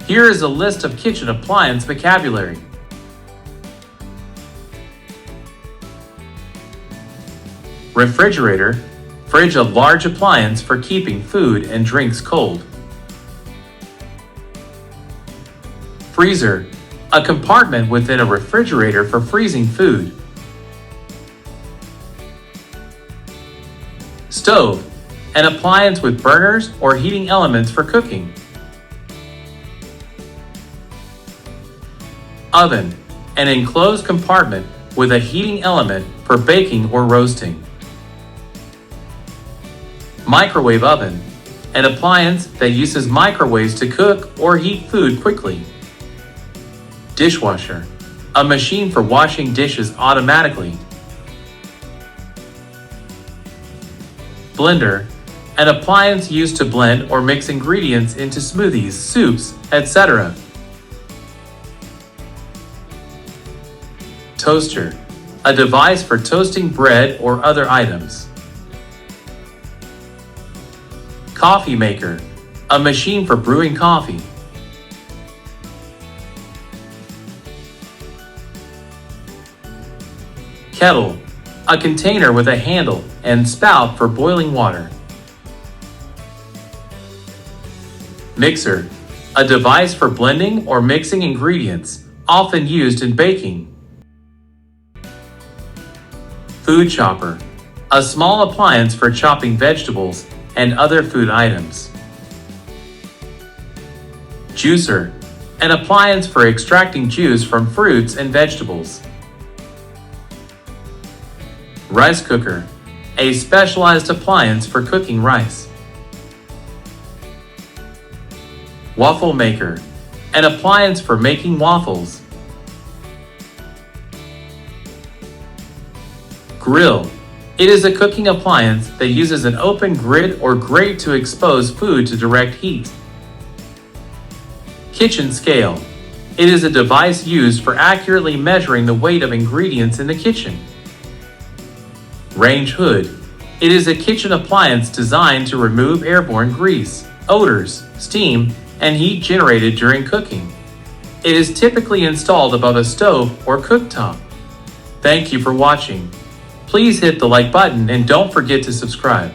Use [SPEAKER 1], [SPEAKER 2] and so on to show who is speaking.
[SPEAKER 1] Here is a list of kitchen appliance vocabulary. Refrigerator, fridge, a large appliance for keeping food and drinks cold. Freezer, a compartment within a refrigerator for freezing food. Stove, an appliance with burners or heating elements for cooking. Oven, an enclosed compartment with a heating element for baking or roasting. Microwave oven, an appliance that uses microwaves to cook or heat food quickly. Dishwasher, a machine for washing dishes automatically. Blender, an appliance used to blend or mix ingredients into smoothies, soups, etc. Toaster, a device for toasting bread or other items. Coffee maker, a machine for brewing coffee. Kettle, a container with a handle and spout for boiling water. Mixer, a device for blending or mixing ingredients, often used in baking. Food chopper, a small appliance for chopping vegetables and other food items. Juicer, an appliance for extracting juice from fruits and vegetables. Rice cooker, a specialized appliance for cooking rice. Waffle maker, an appliance for making waffles. Grill, it is a cooking appliance that uses an open grid or grate to expose food to direct heat. Kitchen scale, it is a device used for accurately measuring the weight of ingredients in the kitchen. Range hood, it is a kitchen appliance designed to remove airborne grease, odors, steam, and heat generated during cooking. It is typically installed above a stove or cooktop. Thank you for watching. Please hit the like button and don't forget to subscribe.